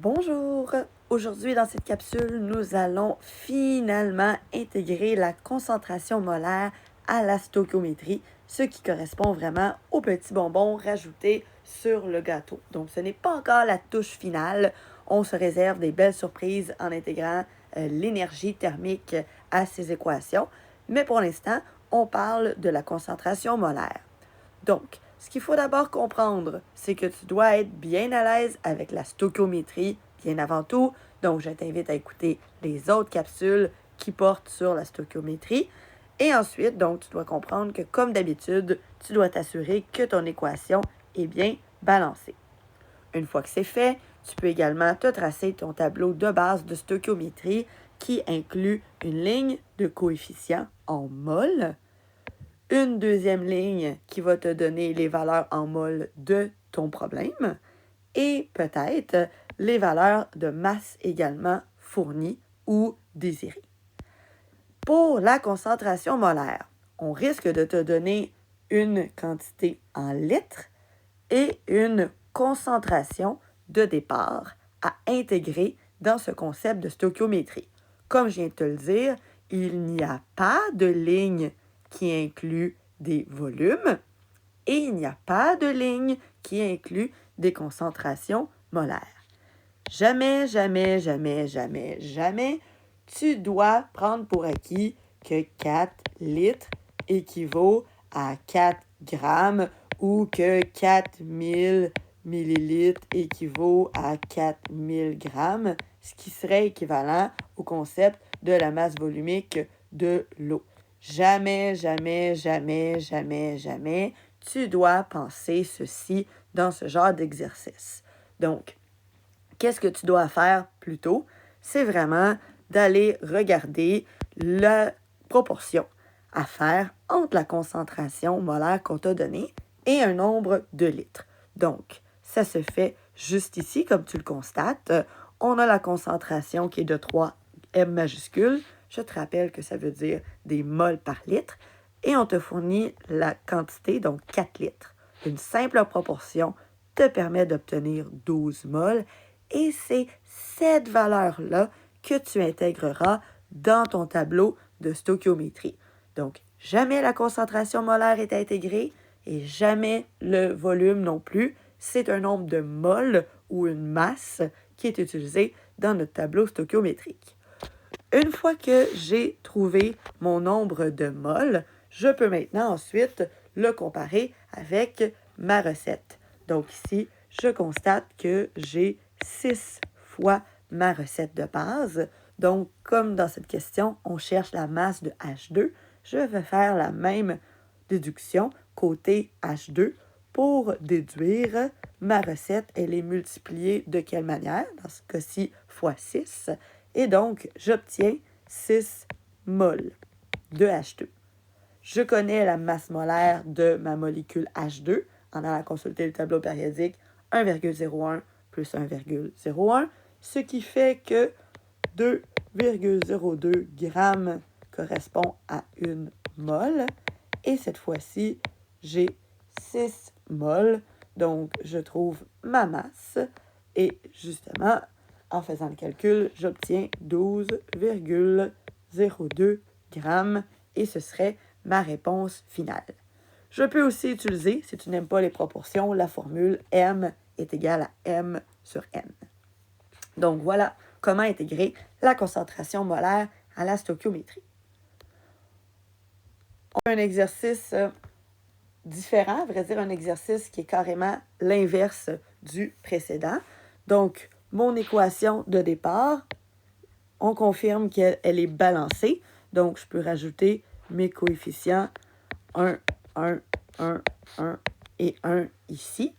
Bonjour! Aujourd'hui, dans cette capsule, nous allons finalement intégrer la concentration molaire à la stoichiométrie, ce qui correspond vraiment au petit bonbon rajouté sur le gâteau. Donc, ce n'est pas encore la touche finale. On se réserve des belles surprises en intégrant l'énergie thermique à ces équations. Mais pour l'instant, on parle de la concentration molaire. Donc, ce qu'il faut d'abord comprendre, c'est que tu dois être bien à l'aise avec la stoichiométrie, bien avant tout. Donc, je t'invite à écouter les autres capsules qui portent sur la stoichiométrie. Et ensuite, donc, tu dois comprendre que, comme d'habitude, tu dois t'assurer que ton équation est bien balancée. Une fois que c'est fait, tu peux également te tracer ton tableau de base de stoichiométrie qui inclut une ligne de coefficient en mol, une deuxième ligne qui va te donner les valeurs en mol de ton problème et peut-être les valeurs de masse également fournies ou désirées. Pour la concentration molaire, on risque de te donner une quantité en litres et une concentration de départ à intégrer dans ce concept de stoichiométrie. Comme je viens de te le dire, il n'y a pas de ligne qui inclut des volumes et il n'y a pas de ligne qui inclut des concentrations molaires. Jamais, jamais, jamais, jamais, jamais, tu dois prendre pour acquis que 4 litres équivaut à 4 grammes ou que 4000 millilitres équivaut à 4000 grammes, ce qui serait équivalent au concept de la masse volumique de l'eau. Jamais, jamais, jamais, jamais, jamais, tu dois penser ceci dans ce genre d'exercice. Donc, qu'est-ce que tu dois faire plutôt? C'est vraiment d'aller regarder la proportion à faire entre la concentration molaire qu'on t'a donnée et un nombre de litres. Donc, ça se fait juste ici, comme tu le constates. On a la concentration qui est de 3 M majuscule. Je te rappelle que ça veut dire des moles par litre. Et on te fournit la quantité, donc 4 litres. Une simple proportion te permet d'obtenir 12 moles. Et c'est cette valeur-là que tu intégreras dans ton tableau de stoichiométrie. Donc, jamais la concentration molaire est intégrée et jamais le volume non plus. C'est un nombre de moles ou une masse qui est utilisé dans notre tableau stoichiométrique. Une fois que j'ai trouvé mon nombre de moles, je peux maintenant ensuite le comparer avec ma recette. Donc ici, je constate que j'ai 6 fois ma recette de base. Donc, comme dans cette question, on cherche la masse de H2, je vais faire la même déduction côté H2 pour déduire ma recette. Elle est multipliée de quelle manière? Dans ce cas-ci, fois 6. Et donc, j'obtiens 6 moles de H2. Je connais la masse molaire de ma molécule H2 en allant consulter le tableau périodique 1,01 plus 1,01, ce qui fait que 2,02 grammes correspond à une mole. Et cette fois-ci, j'ai 6 moles. Donc, je trouve ma masse. Et justement, en faisant le calcul, j'obtiens 12,02 grammes. Et ce serait ma réponse finale. Je peux aussi utiliser, si tu n'aimes pas les proportions, la formule M est égale à M sur N. Donc, voilà comment intégrer la concentration molaire à la stoichiométrie. On a un exercice différent, à vrai dire un exercice qui est carrément l'inverse du précédent. Donc, mon équation de départ, on confirme qu'elle est balancée. Donc, je peux rajouter mes coefficients 1, 1, 1, 1 et 1 ici.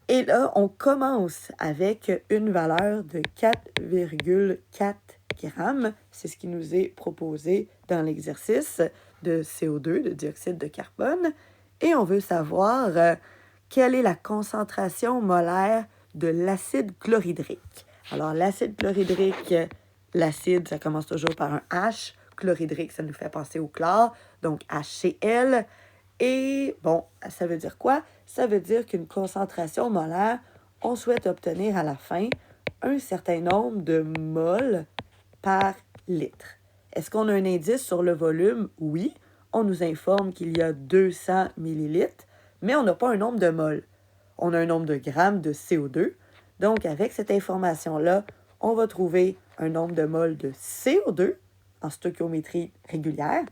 Et là, on commence avec une valeur de 4,4 grammes. C'est ce qui nous est proposé dans l'exercice de CO2, de dioxyde de carbone. Et on veut savoir quelle est la concentration molaire de l'acide chlorhydrique. Alors, l'acide chlorhydrique, l'acide, ça commence toujours par un H. Chlorhydrique, ça nous fait penser au chlore, donc HCl. Et bon, ça veut dire quoi? Ça veut dire qu'une concentration molaire, on souhaite obtenir à la fin un certain nombre de moles par litre. Est-ce qu'on a un indice sur le volume? Oui. On nous informe qu'il y a 200 millilitres, mais on n'a pas un nombre de moles. On a un nombre de grammes de CO2. Donc, avec cette information-là, on va trouver un nombre de moles de CO2 en stoichiométrie régulière.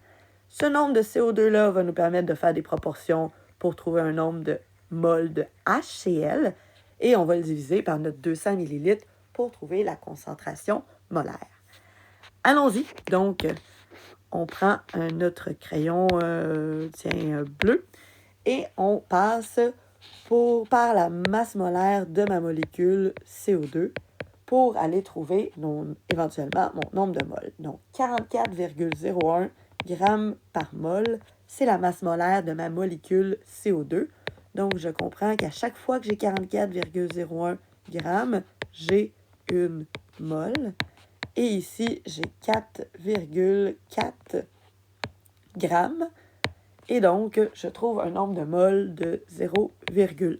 Ce nombre de CO2-là va nous permettre de faire des proportions pour trouver un nombre de moles de HCl et on va le diviser par notre 200 millilitres pour trouver la concentration molaire. Allons-y. Donc, on prend notre crayon bleu et on passe par la masse molaire de ma molécule CO2 pour aller trouver éventuellement mon nombre de moles. Donc, 44,01 grammes par mol, c'est la masse molaire de ma molécule CO2. Donc, je comprends qu'à chaque fois que j'ai 44,01 grammes, j'ai une mole. Et ici, j'ai 4,4 grammes. Et donc, je trouve un nombre de moles de 0,1.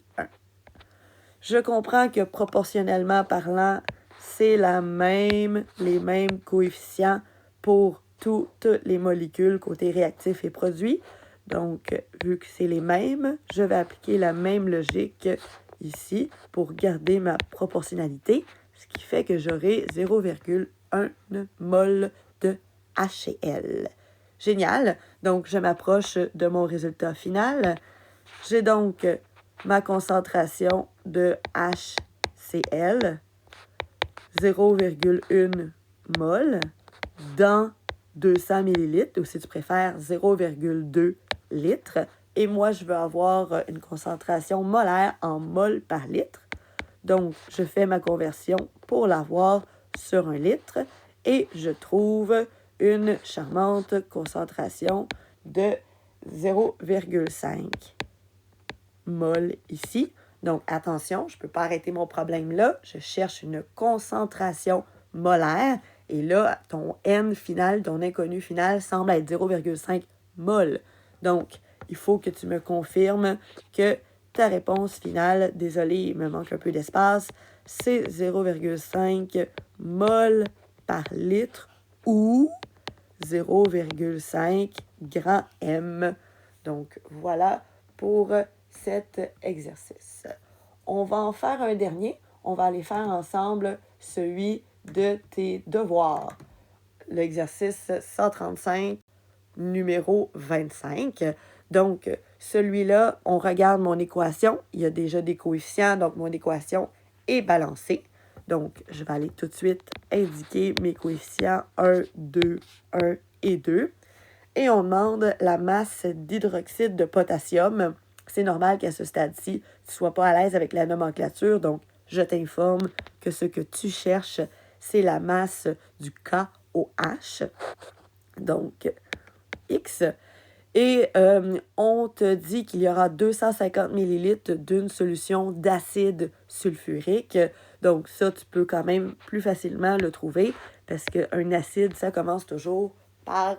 Je comprends que proportionnellement parlant, c'est les mêmes coefficients pour toutes les molécules côté réactif et produit. Donc, vu que c'est les mêmes, je vais appliquer la même logique ici pour garder ma proportionnalité, ce qui fait que j'aurai 0,1 mol de HCl. Génial! Donc, je m'approche de mon résultat final. J'ai donc ma concentration de HCl, 0,1 mol dans 200 millilitres, ou si tu préfères, 0,2 litres. Et moi, je veux avoir une concentration molaire en mol par litre. Donc, je fais ma conversion pour l'avoir sur un litre et je trouve une charmante concentration de 0,5 mol ici. Donc, attention, je ne peux pas arrêter mon problème là. Je cherche une concentration molaire. Et là, ton N final, ton inconnu final, semble être 0,5 mol. Donc, il faut que tu me confirmes que ta réponse finale, désolé, il me manque un peu d'espace, c'est 0,5 mol par litre ou 0,5 grand M. Donc, voilà pour cet exercice. On va en faire un dernier. On va aller faire ensemble celui de tes devoirs. L'exercice 135, numéro 25. Donc, celui-là, on regarde mon équation. Il y a déjà des coefficients, donc mon équation est balancée. Donc, je vais aller tout de suite indiquer mes coefficients 1, 2, 1 et 2. Et on demande la masse d'hydroxyde de potassium. C'est normal qu'à ce stade-ci, tu ne sois pas à l'aise avec la nomenclature. Donc, je t'informe que ce que tu cherches, c'est la masse du KOH. Donc, X. Et on te dit qu'il y aura 250 millilitres d'une solution d'acide sulfurique. Donc, ça, tu peux quand même plus facilement le trouver parce qu'un acide, ça commence toujours par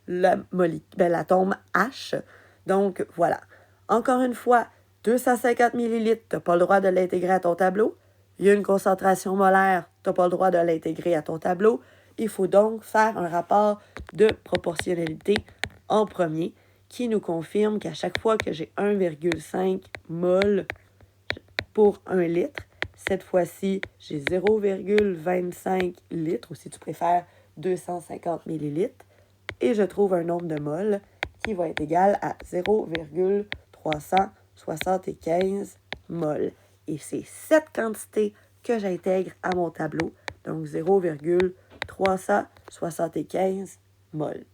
l'atome H. Donc, voilà. Encore une fois, 250 millilitres, tu n'as pas le droit de l'intégrer à ton tableau. Il y a une concentration molaire, tu n'as pas le droit de l'intégrer à ton tableau. Il faut donc faire un rapport de proportionnalité en premier qui nous confirme qu'à chaque fois que j'ai 1,5 mol pour 1 litre, cette fois-ci, j'ai 0,25 litres, ou si tu préfères, 250 millilitres, et je trouve un nombre de moles qui va être égal à 0,375 moles. Et c'est cette quantité que j'intègre à mon tableau, donc 0,375 moles.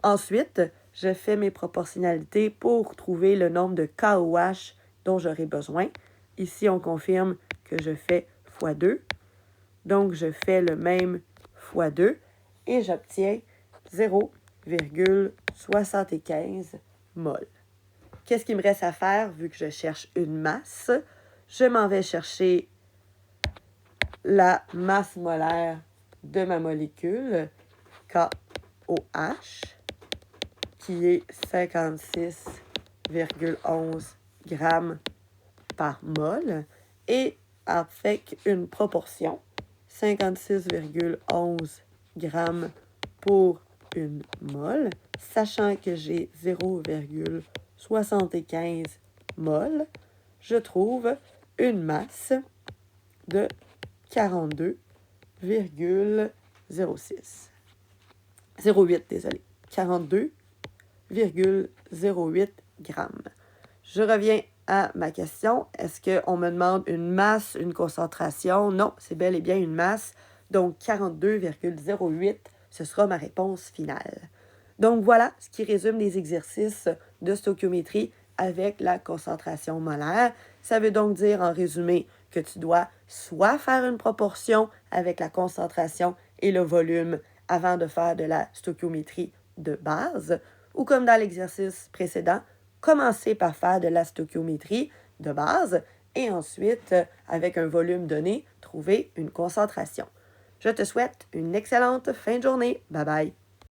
Ensuite, je fais mes proportionnalités pour trouver le nombre de KOH dont j'aurai besoin. Ici, on confirme que je fais fois 2. Donc, je fais le même fois 2 et j'obtiens 0,75 mol. Qu'est-ce qu'il me reste à faire vu que je cherche une masse? Je m'en vais chercher la masse molaire de ma molécule, KOH, qui est 56,11 grammes par mol. Et avec une proportion 56,11 grammes pour une mol, sachant que j'ai 0,75 mol, je trouve une masse de 42,06. 0,8, désolé. 42,08 grammes. Je reviens à ma question. Est-ce qu'on me demande une masse, une concentration? Non, c'est bel et bien une masse. Donc, 42,08, ce sera ma réponse finale. Donc, voilà ce qui résume les exercices de stoichiométrie avec la concentration molaire. Ça veut donc dire, en résumé, que tu dois soit faire une proportion avec la concentration et le volume avant de faire de la stoichiométrie de base, ou comme dans l'exercice précédent, commencer par faire de la stoichiométrie de base et ensuite, avec un volume donné, trouver une concentration. Je te souhaite une excellente fin de journée. Bye bye!